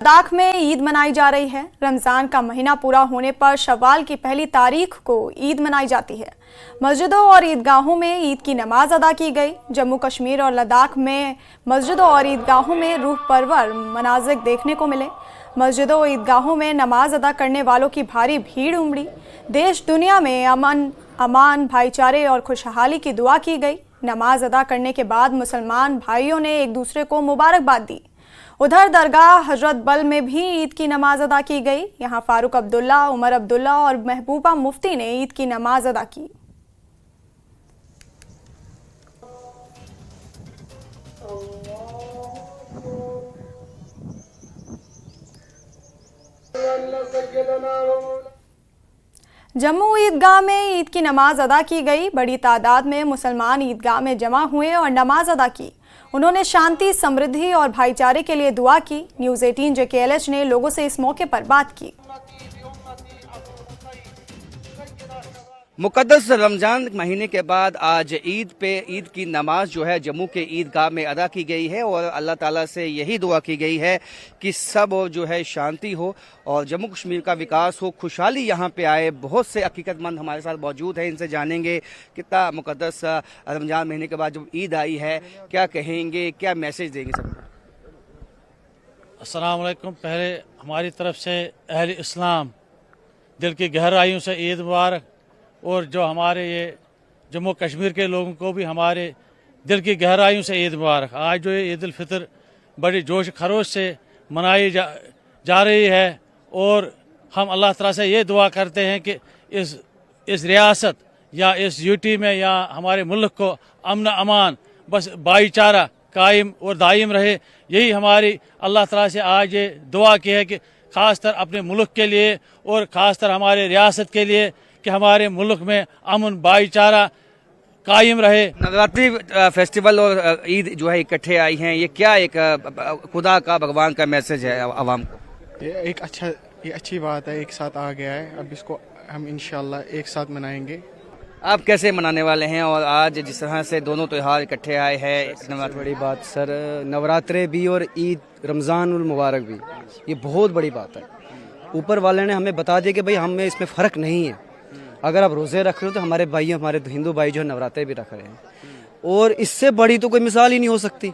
लद्दाख में ईद मनाई जा रही है। रमजान का महीना पूरा होने पर शव्वाल की पहली तारीख को ईद मनाई जाती है। मस्जिदों और ईदगाहों में ईद की नमाज अदा की गई। जम्मू कश्मीर और लद्दाख में मस्जिदों और ईदगाहों में रूह परवर मनाज़िर देखने को मिले। मस्जिदों और ईदगाहों में नमाज अदा करने वालों की भारी भीड़ उमड़ी। देश दुनिया में अमान, भाईचारे और खुशहाली की दुआ की गई। नमाज अदा करने के बाद मुसलमान भाइयों ने एक दूसरे को मुबारकबाद दी। उधर दरगाह हजरत बल में भी ईद की नमाज अदा की गई। यहां फारूक अब्दुल्ला, उमर अब्दुल्ला और महबूबा मुफ्ती ने ईद की नमाज अदा की। जम्मू ईदगाह में ईद की नमाज अदा की गई। बड़ी तादाद में मुसलमान ईदगाह में जमा हुए और नमाज अदा की। उन्होंने शांति, समृद्धि और भाईचारे के लिए दुआ की। न्यूज़ 18 JKLH ने लोगों से इस मौके पर बात की। मुकद्दस रमज़ान महीने के बाद आज ईद की नमाज जो है जम्मू के ईदगाह में अदा की गई है और अल्लाह ताला से यही दुआ की गई है कि सब जो है शांति हो और जम्मू कश्मीर का विकास हो, खुशहाली यहाँ पे आए। बहुत से हकीकतमंद हमारे साथ मौजूद हैं, इनसे जानेंगे कितना मुकद्दस रमज़ान महीने के बाद जब ईद आई है, क्या कहेंगे, क्या मैसेज देंगे सबको। अस्सलाम वालेकुम। पहले हमारी तरफ से अहले इस्लाम दिल की गहराइयों से ईद मुबारक। और जो हमारे ये जम्मू कश्मीर के लोगों को भी हमारे दिल की गहराइयों से ईद मुबारक। आज जो ये ईद उल फितर बड़ी जोश खरोश से मनाई जा रही है और हम अल्लाह ताला से ये दुआ करते हैं कि इस रियासत या इस यूटी में या हमारे मुल्क को अमन अमान, बस भाईचारा कायम और दायम रहे। यही हमारी अल्लाह ताला से आज ये दुआ की है कि ख़ासतर अपने मुल्क के लिए और ख़ासतर हमारे रियासत के लिए कि हमारे मुल्क में अमन भाईचारा कायम रहे। नवरात्रि फेस्टिवल और ईद जो है इकट्ठे आई हैं, ये क्या एक खुदा का, भगवान का मैसेज है आवाम को? ये अच्छी बात है, एक साथ आ गया है। अब इसको हम इंशाल्लाह एक साथ मनाएंगे। आप कैसे मनाने वाले हैं और आज जिस तरह से दोनों त्यौहार इकट्ठे आए हैं? बड़ी बात सर, नवरात्रे भी और ईद रमज़ान उल मुबारक भी, ये बहुत बड़ी बात है। ऊपर वाले ने हमें बता दिया कि भाई हमें इसमें फ़र्क नहीं है। अगर आप रोज़े रख रहे हो तो हमारे भाई, हमारे हिंदू भाई जो नवरात्रे भी रख रहे हैं, और इससे बड़ी तो कोई मिसाल ही नहीं हो सकती।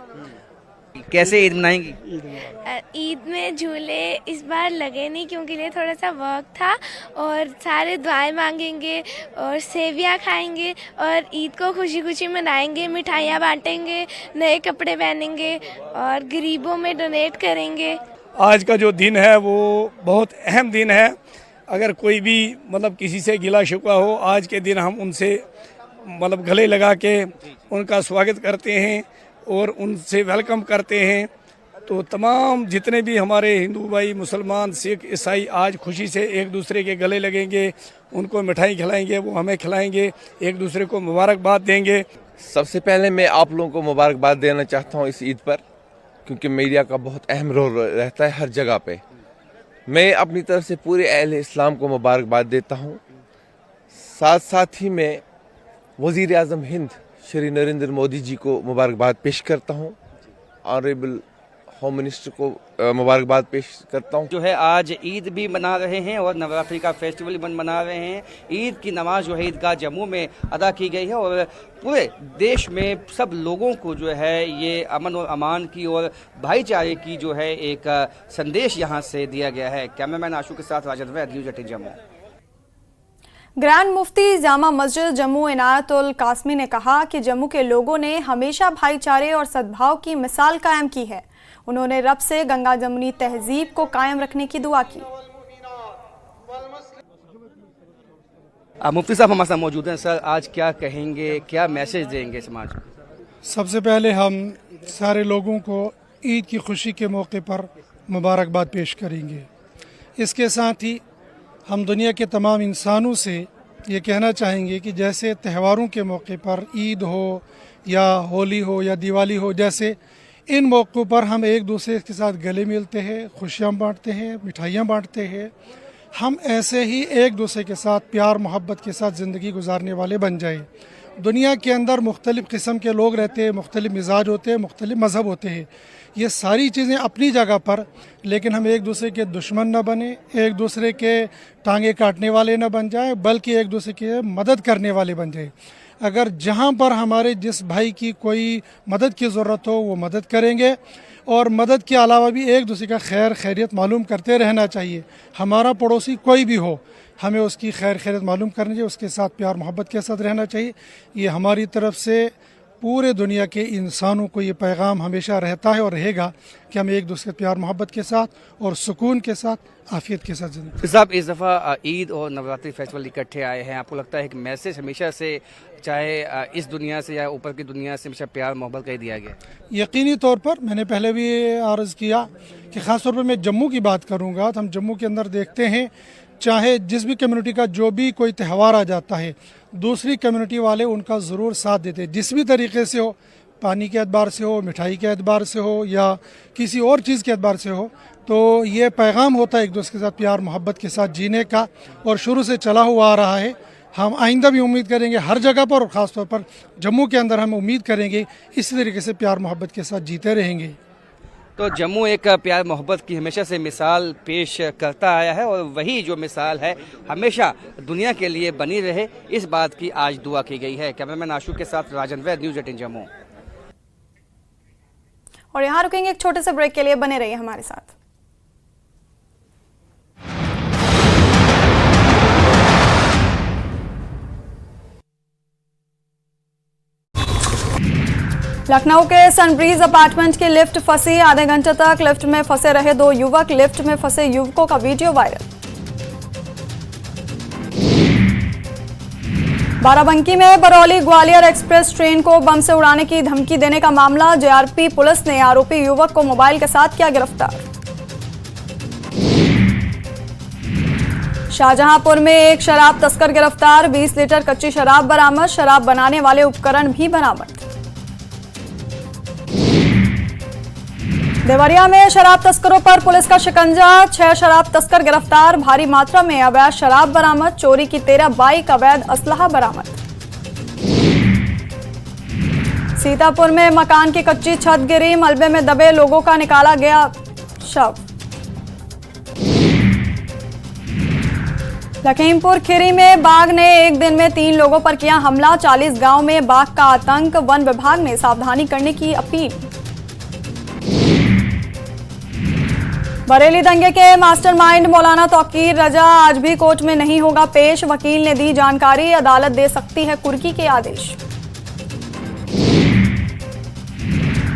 कैसे ईद मनाएंगी? ईद में झूले इस बार लगे नहीं क्योंकि ये थोड़ा सा वर्क था, और सारे दुआएं मांगेंगे और सेवियां खाएंगे और ईद को खुशी खुशी मनाएंगे, मिठाइयाँ बांटेंगे, नए कपड़े पहनेंगे और गरीबों में डोनेट करेंगे। आज का जो दिन है वो बहुत अहम दिन है। अगर कोई भी किसी से गिला शिकवा हो, आज के दिन हम उनसे गले लगा के उनका स्वागत करते हैं और उनसे वेलकम करते हैं। तो तमाम जितने भी हमारे हिंदू भाई, मुसलमान, सिख, ईसाई आज खुशी से एक दूसरे के गले लगेंगे, उनको मिठाई खिलाएंगे, वो हमें खिलाएंगे, एक दूसरे को मुबारकबाद देंगे। सबसे पहले मैं आप लोगों को मुबारकबाद देना चाहता हूँ इस ईद पर, क्योंकि मीडिया का बहुत अहम रोल रहता है हर जगह पे। मैं अपनी तरफ से पूरे अहले इस्लाम को मुबारकबाद देता हूँ। साथ साथ ही मैं वज़ीर आज़म हिंद श्री नरेंद्र मोदी जी को मुबारकबाद पेश करता हूँ। ऑनरेबल होम मिनिस्टर को मुबारकबाद पेश करता हूँ। जो है आज ईद भी मना रहे हैं और नवरात्रि का फेस्टिवल भी मना रहे हैं। ईद की नमाज जो है ईदगाह जम्मू में अदा की गई है और पूरे देश में सब लोगों को जो है ये अमन और अमान की और भाईचारे की जो है एक संदेश यहाँ से दिया गया है। कैमरामैन आशू के साथ राजद वैद, न्यूज़ 18 जम्मू। ग्रैंड मुफ्ती जामा मस्जिद जम्मू इनायतुल कासमी ने कहा कि जम्मू के लोगों ने हमेशा भाईचारे और सद्भाव की मिसाल कायम की है। उन्होंने रब से गंगा जमुनी तहजीब को कायम रखने की दुआ की। मुफ्ती साहब हमारे साथ मौजूद हैं। सर, आज क्या कहेंगे, क्या मैसेज देंगे समाज को? सबसे पहले हम सारे लोगों को ईद की खुशी के मौके पर मुबारकबाद पेश करेंगे। इसके साथ ही हम दुनिया के तमाम इंसानों से ये कहना चाहेंगे कि जैसे त्योहारों के मौके पर ईद हो या होली हो या दिवाली हो, जैसे इन मौक़ों पर हम एक दूसरे के साथ गले मिलते हैं, खुशियाँ बांटते हैं, मिठाइयाँ बांटते हैं, हम ऐसे ही एक दूसरे के साथ प्यार मोहब्बत के साथ ज़िंदगी गुजारने वाले बन जाएं। दुनिया के अंदर मुख्तलिफ़ किस्म के लोग रहते हैं, मुख्तलिफ़ मिजाज होते हैं, मुख्तलिफ़ मज़हब होते हैं। ये सारी चीज़ें अपनी जगह पर, लेकिन हम एक दूसरे के दुश्मन न बने, एक दूसरे के टांगे काटने वाले न बन जाए, बल्कि एक दूसरे के मदद करने वाले बन जाए। अगर जहाँ पर हमारे जिस भाई की कोई मदद की ज़रूरत हो वो मदद करेंगे, और मदद के अलावा भी एक दूसरे का खैर खैरियत मालूम करते रहना चाहिए। हमारा पड़ोसी कोई भी हो, हमें उसकी खैर खैरियत मालूम करनी चाहिए, उसके साथ प्यार मोहब्बत के साथ रहना चाहिए। ये हमारी तरफ से पूरे दुनिया के इंसानों को ये पैगाम हमेशा रहता है और रहेगा कि हम एक दूसरे प्यार मोहब्बत के साथ और सुकून के साथ आफियत के साथ जिंदगी। साहब, इस दफ़ा ईद और नवरात्रि फेस्टिवल इकट्ठे आए हैं, आपको लगता है कि मैसेज हमेशा से, चाहे इस दुनिया से या ऊपर की दुनिया से, हमेशा प्यार मोहब्बत का ही दिया गया? यकीनी तौर पर मैंने पहले भी अर्ज़ किया कि ख़ास तौर पर मैं जम्मू की बात करूँगा तो हम जम्मू के अंदर देखते हैं, चाहे जिस भी कम्युनिटी का जो भी कोई त्यौहार आ जाता है, दूसरी कम्युनिटी वाले उनका ज़रूर साथ देते हैं, जिस भी तरीके से हो, पानी के एतबार से हो, मिठाई के एतबार से हो, या किसी और चीज़ के एतबार से हो। तो ये पैगाम होता है एक दूसरे के साथ प्यार मोहब्बत के साथ जीने का, और शुरू से चला हुआ आ रहा है। हम आइंदा भी उम्मीद करेंगे हर जगह पर, और ख़ास तौर पर जम्मू के अंदर हम उम्मीद करेंगे इसी तरीके से प्यार मोहब्बत के साथ जीते रहेंगे। तो जम्मू एक प्यार मोहब्बत की हमेशा से मिसाल पेश करता आया है, और वही जो मिसाल है हमेशा दुनिया के लिए बनी रहे, इस बात की आज दुआ की गई है। कैमरामैन आशु के साथ राजन वैद, न्यूज़ 18 जम्मू। और यहाँ रुकेंगे एक छोटे से ब्रेक के लिए, बने रहिए हमारे साथ। लखनऊ के सनब्रीज अपार्टमेंट की लिफ्ट फंसी, आधे घंटे तक लिफ्ट में फंसे रहे 2 युवक, लिफ्ट में फंसे युवकों का वीडियो वायरल। बाराबंकी में बरौली ग्वालियर एक्सप्रेस ट्रेन को बम से उड़ाने की धमकी देने का मामला, जेआरपी पुलिस ने आरोपी युवक को मोबाइल के साथ किया गिरफ्तार। शाहजहांपुर में एक शराब तस्कर गिरफ्तार, 20 लीटर कच्ची शराब बरामद, शराब बनाने वाले उपकरण भी बरामद। देवरिया में शराब तस्करों पर पुलिस का शिकंजा, 6 शराब तस्कर गिरफ्तार, भारी मात्रा में अवैध शराब बरामद, चोरी की 13 बाइक, अवैध असलहा बरामद। सीतापुर में मकान की कच्ची छत गिरी, मलबे में दबे लोगों का निकाला गया शव। लखीमपुर खीरी में बाघ ने एक दिन में 3 लोगों पर किया हमला, 40 गांव में बाघ का आतंक, वन विभाग ने सावधानी करने की अपील। बरेली दंगे के मास्टरमाइंड मौलाना तौकीर रजा आज भी कोर्ट में नहीं होगा पेश, वकील ने दी जानकारी, अदालत दे सकती है कुर्की के आदेश।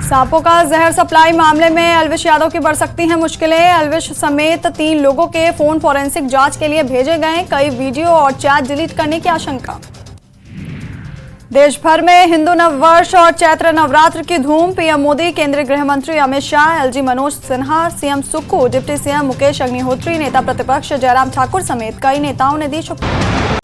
सांपों का जहर सप्लाई मामले में अलविश यादव की बढ़ सकती हैं मुश्किलें, अलविश समेत 3 लोगों के फोन फॉरेंसिक जांच के लिए भेजे गए, कई वीडियो और चैट डिलीट करने की आशंका। देश भर में हिंदू नववर्ष और चैत्र नवरात्र की धूम, पीएम मोदी, केंद्रीय गृह मंत्री Amit Shah, LG Manoj Sinha, CM Sukhu, deputy CM Mukesh Agnihotri, नेता प्रतिपक्ष जयराम ठाकुर समेत कई नेताओं ने दी शुभकामनाएं।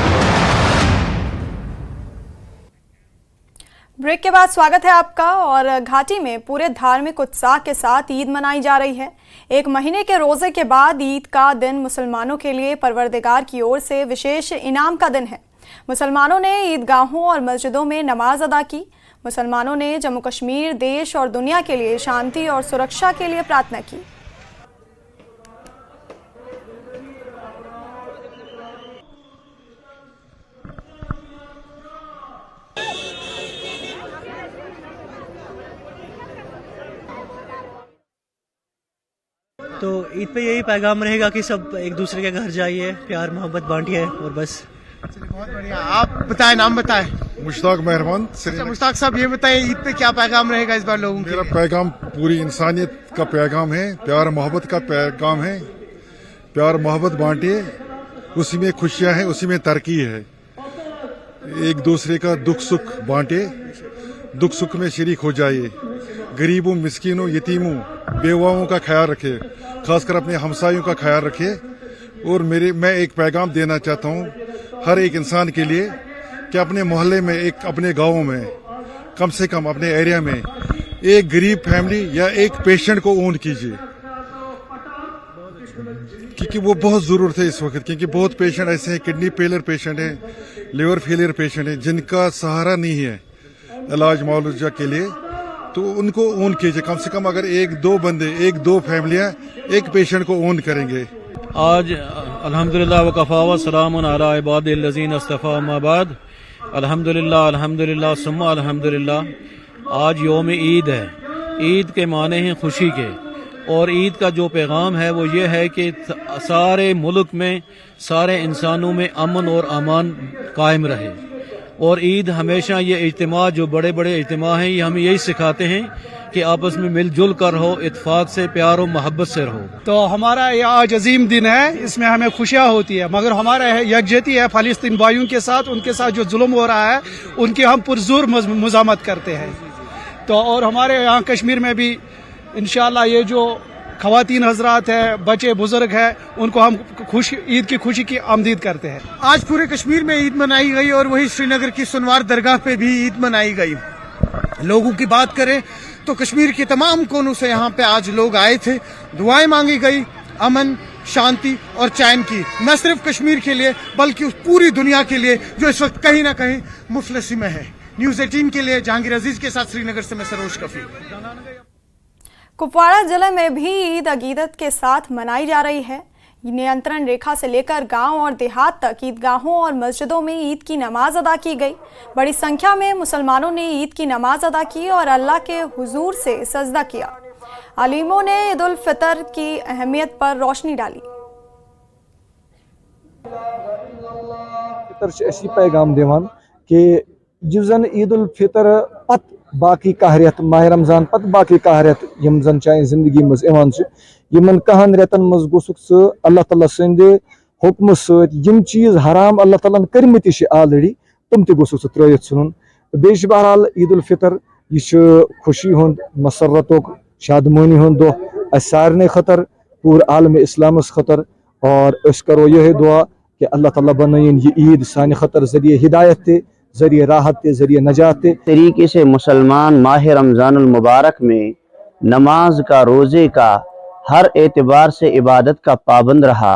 ब्रेक के बाद स्वागत है आपका। और घाटी में पूरे धार्मिक उत्साह के साथ ईद मनाई जा रही है। 1 महीने के रोजे के बाद ईद का दिन मुसलमानों के लिए परवरदिगार की ओर से विशेष इनाम का दिन है। मुसलमानों ने ईदगाहों और मस्जिदों में नमाज अदा की। मुसलमानों ने जम्मू कश्मीर, देश और दुनिया के लिए शांति और सुरक्षा के लिए प्रार्थना की। तो ईद पे यही पैगाम रहेगा कि सब एक दूसरे के घर जाइए, प्यार मोहब्बत बांटिए, और बस। बहुत बढ़िया। आप बताएं, नाम बताएं। मुश्ताक मेहरबान। अच्छा मुश्ताक साहब, ये बताएं ईद पे क्या पैगाम रहेगा इस बार लोगों के लिए? मेरा पैगाम पूरी इंसानियत का पैगाम है, प्यार मोहब्बत का पैगाम है। प्यार मोहब्बत बांटिए, उसी में खुशियां हैं, उसी में तरक्की है। एक दूसरे का दुख सुख बांटे, दुख सुख में शरीक हो जाइए। गरीबों, मिस्किनों, यतीमों, बेवाओं का ख्याल रखे, खासकर अपने हमसायों का ख्याल रखे। और मैं एक पैगाम देना चाहता हूँ हर एक इंसान के लिए कि अपने मोहल्ले में, एक अपने गाँव में, कम से कम अपने एरिया में एक गरीब फैमिली या एक पेशेंट को ओन कीजिए। क्योंकि वो बहुत ज़रूरत है इस वक्त, क्योंकि बहुत पेशेंट ऐसे हैं, किडनी फेलियर पेशेंट हैं, लिवर फेलियर पेशेंट हैं, जिनका सहारा नहीं है इलाज मुआवजा के लिए, तो उनको ओन कीजिए। कम से कम अगर एक दो बंदे, एक दो फैमिलियां एक पेशेंट को ओन करेंगे। आज अल्हम्दुलिल्लाह व कफ़ा व सलामुन अला इबादिल्लज़ीन इस्तफ़ा अम्मा बाद, अल्हम्दुलिल्लाह अल्हम्दुलिल्लाह सुम्मा अल्हम्दुलिल्लाह। आज यौम ईद है। ईद के माने हैं खुशी के, और ईद का जो पैगाम है वो ये है कि सारे मुल्क में, सारे इंसानों में अमन और अमान कायम रहे। और ईद हमेशा ये इज्तिमा, जो बड़े बड़े इज्तिमा हैं, ये हमें यही सिखाते हैं कि आपस में मिलजुल कर रहो, इत्तेफाक से, प्यार और मोहब्बत से रहो। तो हमारा ये आज अजीम दिन है, इसमें हमें खुशियाँ होती है, मगर हमारा यकजहती है फ़लस्तीन भाइयों के साथ, उनके साथ जो जुल्म हो रहा है उनकी हम पुरजोर मुज़ामत करते हैं। तो और हमारे यहाँ कश्मीर में भी इंशाअल्लाह ये जो ख़वातीन हजरात है, बच्चे बुजुर्ग है, उनको हम ईद की खुशी की आमदीद करते हैं। आज पूरे कश्मीर में ईद मनाई गई और वही श्रीनगर की सुनवार दरगाह पे भी ईद मनाई गई। लोगों की बात करें तो कश्मीर के तमाम कोनों से यहाँ पे आज लोग आए थे, दुआएं मांगी गई अमन, शांति और चैन की, न सिर्फ कश्मीर के लिए बल्कि पूरी दुनिया के लिए जो इस वक्त कहीं ना कहीं मुफलिसी में है। न्यूज़ 18 के लिए जहांगीर अजीज के साथ श्रीनगर से मैं सरोज कफी। कुपवाड़ा जिले में भी ईद अकीदत के साथ मनाई जा रही है। नियंत्रण रेखा से लेकर गांव और देहात तक ईदगाहों और मस्जिदों में ईद की नमाज अदा की गई। बड़ी संख्या में मुसलमानों ने ईद की नमाज अदा की और अल्लाह के हुजूर से सजदा किया। आलिमों ने ईद उल फितर की अहमियत पर रोशनी डाली। पैगाम दिवान कि जुजन ईद उल फितर पत बाकी कहरियत माह रमजान पत बाकी कहरियत यम जन चाहे जिंदगी मज इवान यमन कहन रेतन मज गोसुक स अल्लाह ताला संद हुक्म सत यम चीज हराम अल्लाह ताला करमति ऑलरेडी तुम ते गोसुक स त्रयित सुन। बेश बहरहाल ईद उल फितर यह खुशी हुंद, मसरतुक, शादमानी हुंद दो सारने खतर, पूर आलम इस्लामस खतर, और अस करो यह दुआ कि अल्लाह ताला बनाइन ये ईद साने खतर जरिए हिदायत ते, जरिए राहत के, जरिए नजात के तरीके से मुसलमान माह रमज़ानुल मुबारक में नमाज का, रोज़े का, हर एतबार से इबादत का पाबंद रहा।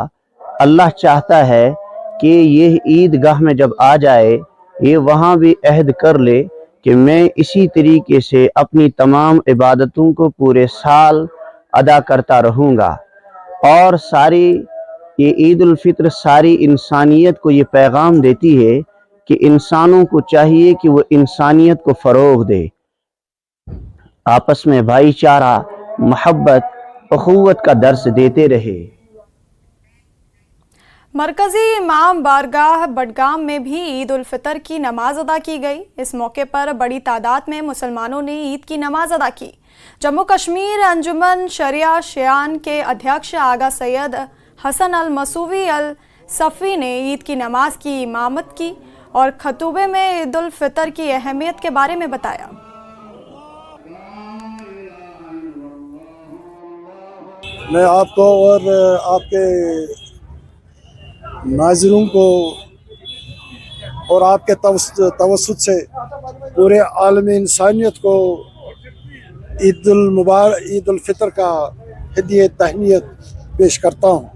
अल्लाह चाहता है कि ये ईदगाह में जब आ जाए, ये वहाँ भी अहद कर ले कि मैं इसी तरीके से अपनी तमाम इबादतों को पूरे साल अदा करता रहूँगा। और सारी ये ईद उल फित्र सारी इंसानियत को ये पैगाम देती है कि इंसानों को चाहिए कि वो इंसानियत को फ़रोग़ दे, आपस में भाईचारा, मोहब्बत, अखुवत का दर्स देते रहे। मरकजी इमाम बारगाह बडगाम में भी ईद उल फितर की नमाज अदा की गई। इस मौके पर बड़ी तादाद में मुसलमानों ने ईद की नमाज अदा की। जम्मू कश्मीर अंजुमन शरिया शियान के अध्यक्ष आगा सैयद हसन अल मसूवी अल सफ़ी ने ईद की नमाज की इमामत की और खतूबे में ईद उल फितर की अहमियत के बारे में बताया। मैं आपको और आपके नाज़िरों को और आपके तवस्सुत से पूरे आलम इंसानियत को ईद उल फितर का हदिया तहनीत पेश करता हूँ।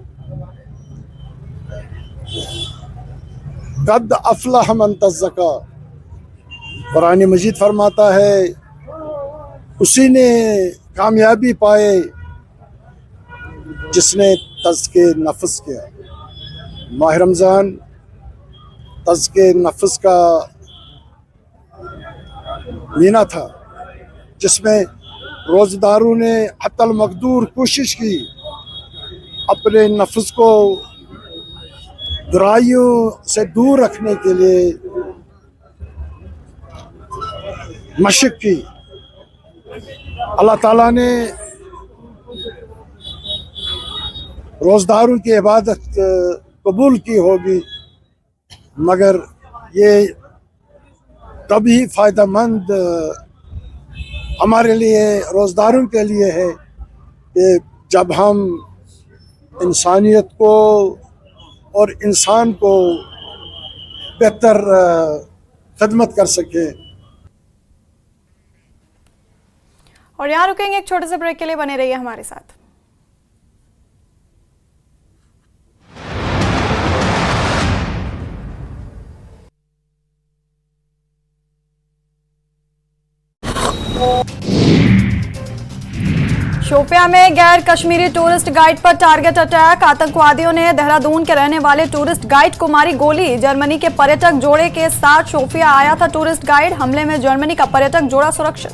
कद अफलह मन तज़क्का, कुरान मजीद फरमाता है उसी ने कामयाबी पाए जिसने तज़्के नफ्स किया। माह रमज़ान तज़्के नफ्स का महीना था, जिसमें रोज़दारों ने हत्तल मकदूर कोशिश की अपने नफ्स को बुराइयों से दूर रखने के लिए मशक़ की। अल्लाह ताला ने रोज़दारों की इबादत कबूल की होगी, मगर ये तभी फ़ायदेमंद हमारे लिए, रोज़दारों के लिए है कि जब हम इंसानियत को और इंसान को बेहतर खिदमत कर सके। और यहाँ रुकेंगे, एक छोटे से ब्रेक के लिए बने रहिए हमारे साथ। शोपियां में गैर कश्मीरी टूरिस्ट गाइड पर टारगेट अटैक। आतंकवादियों ने देहरादून के रहने वाले टूरिस्ट गाइड को मारी गोली। जर्मनी के पर्यटक जोड़े के साथ शोपियां आया था टूरिस्ट गाइड। हमले में जर्मनी का पर्यटक जोड़ा सुरक्षित।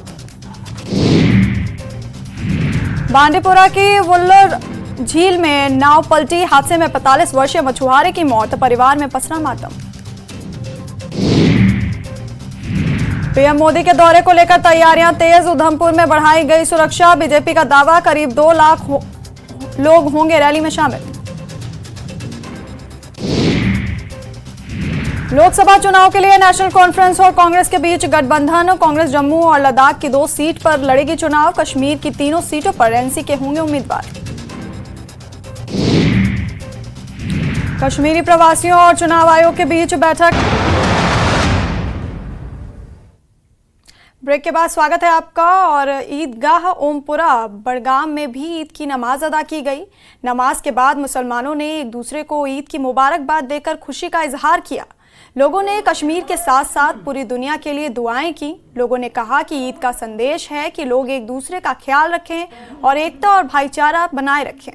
बांडीपुरा की वुल्लर झील में नाव पलटी। हादसे में 45 वर्षीय मछुआरे की मौत। परिवार में पसरा मातम। पीएम मोदी के दौरे को लेकर तैयारियां तेज। उधमपुर में बढ़ाई गई सुरक्षा। बीजेपी का दावा, करीब 2 लाख लोग होंगे रैली में शामिल। लोकसभा चुनाव के लिए नेशनल कॉन्फ्रेंस और कांग्रेस के बीच गठबंधन। कांग्रेस जम्मू और लद्दाख की 2 सीट पर लड़ेगी चुनाव। कश्मीर की 3 सीटों पर एनसी के होंगे उम्मीदवार। कश्मीरी प्रवासियों और चुनाव आयोग के बीच बैठक। ब्रेक के बाद स्वागत है आपका। और ईदगाह ओमपुरा बड़गाम में भी ईद की नमाज अदा की गई। नमाज के बाद मुसलमानों ने एक दूसरे को ईद की मुबारकबाद देकर खुशी का इजहार किया। लोगों ने कश्मीर के साथ साथ पूरी दुनिया के लिए दुआएं की। लोगों ने कहा कि ईद का संदेश है कि लोग एक दूसरे का ख्याल रखें और एकता और भाईचारा बनाए रखें।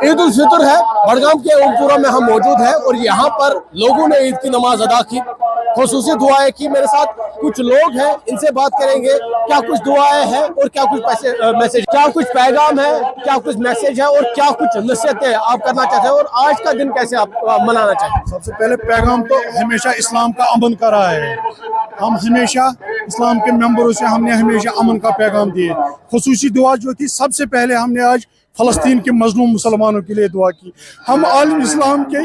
ईद उल फितर है। बड़गाम के ओमपुरा में हम मौजूद हैं और यहाँ पर लोगों ने ईद की नमाज अदा की, खुसूसी दुआएं की। मेरे साथ कुछ लोग हैं, इनसे बात करेंगे क्या कुछ दुआएं हैं और क्या कुछ मैसेज, क्या कुछ पैगाम है, क्या कुछ मैसेज है और क्या कुछ नसीहतें आप करना चाहते हैं और आज का दिन कैसे आप मनाना चाहते हैं। सबसे पहले पैगाम तो हमेशा इस्लाम का अमन का रहा है। हम हमेशा इस्लाम के मेंबरों से हमने हमेशा अमन का पैगाम दिए। खुसूसी दुआ जो थी, सबसे पहले हमने आज फलस्तीन के मजलूम मुसलमानों के लिए दुआ की। हम आलम इस्लाम के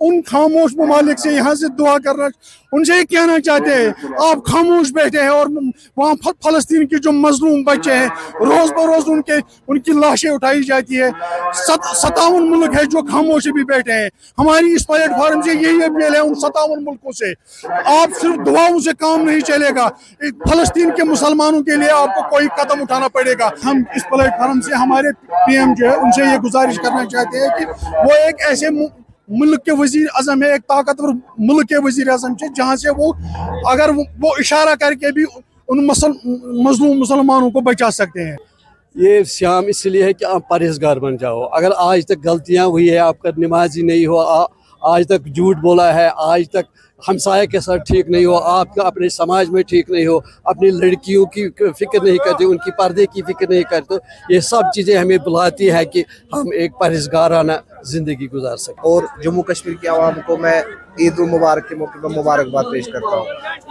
उन खामोश ममालिक से यहाँ से दुआ करना, उनसे ये कहना चाहते हैं, आप खामोश बैठे हैं और वहाँ फलस्तीन के जो मजलूम बच्चे हैं रोज बरोज उनकी लाशें उठाई जाती है। 57 मुल्क है जो खामोश भी बैठे हैं। हमारी इस प्लेटफॉर्म से यही अपील है उन 57 मुल्कों से, आप सिर्फ दुआओं से काम नहीं चलेगा। फलस्तीन के मुसलमानों के लिए आपको कोई कदम उठाना पड़ेगा। हम इस प्लेटफॉर्म से हमारे PM जो है उनसे ये गुजारिश करना चाहते हैं कि वो एक ऐसे मुल्क के वजीर आजम है, एक ताकतवर मुल्क के वजीर आजम से, जहाँ से वो अगर वो इशारा करके भी उन मजलूम मुसलमानों को बचा सकते हैं। ये शाम इसलिए है कि आप परहेजगार बन जाओ। अगर आज तक गलतियां हुई है, आपका नमाजी नहीं हो, आज तक झूठ बोला है, आज तक हमसाये के साथ ठीक नहीं हो, आपका अपने समाज में ठीक नहीं हो, अपनी लड़कियों की फिक्र नहीं करते, उनकी पर्दे की फिक्र नहीं करते, ये सब चीज़ें हमें बुलाती है कि हम एक परहेजगाराना ज़िंदगी गुजार सकें। और जम्मू कश्मीर की आवाम को मैं ईद उल मुबारक के मौके पर मुबारकबाद पेश करता हूँ।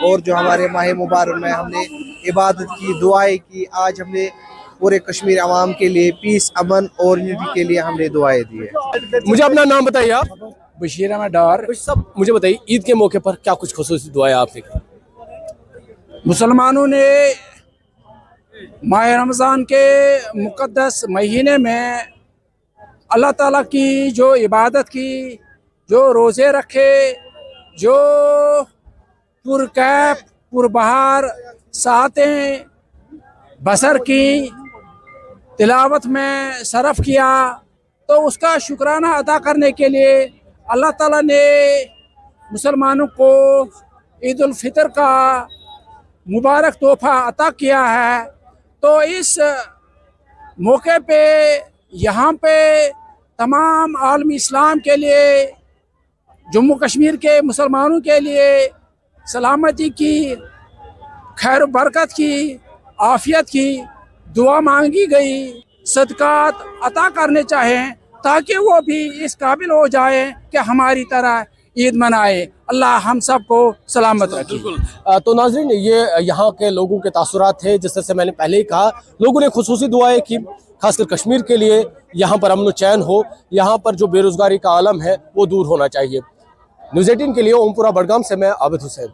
और जो हमारे माह मुबारक में हमने इबादत की, दुआएं की, आज हमने पूरे कश्मीर आवाम के लिए पीस, अमन और यूनिटी के लिए हमने दुआएं दी है। मुझे अपना नाम बताइए आप। बशीर अहमद डार। सब मुझे बताइए, ईद के मौके पर क्या कुछ खुसूसी दुआएं आपने की? मुसलमानों ने माह रमज़ान के मुक़द्दस महीने में अल्लाह ताला की जो इबादत की, जो रोज़े रखे, जो पुरकैफ पुरबहार सातें बसर की, तिलावत में सरफ किया, तो उसका शुक्राना अदा करने के लिए अल्लाह ताला ने मुसलमानों को ईद उल फितर का मुबारक तोहफा अता किया है। तो इस मौके पे यहाँ पे तमाम आलमी इस्लाम के लिए, जम्मू कश्मीर के मुसलमानों के लिए सलामती की, खैर बरकत की, आफियत की दुआ मांगी गई। सदकात अता करने चाहें ताकि वो भी इस काबिल हो जाए कि हमारी तरह ईद मनाए। अल्लाह हम सबको सलामत रखे। तो नाज़रीन, ये यहाँ के लोगों के तासुरात थे। जिस तरह से मैंने पहले ही कहा, लोगों ने खुसूसी दुआएं की, खासकर कश्मीर के लिए, यहाँ पर अमन चैन हो, यहाँ पर जो बेरोजगारी का आलम है वो दूर होना चाहिए। न्यूज़ 18 के लिए ओमपुरा बड़गाम से मैं आबिद हुसैन।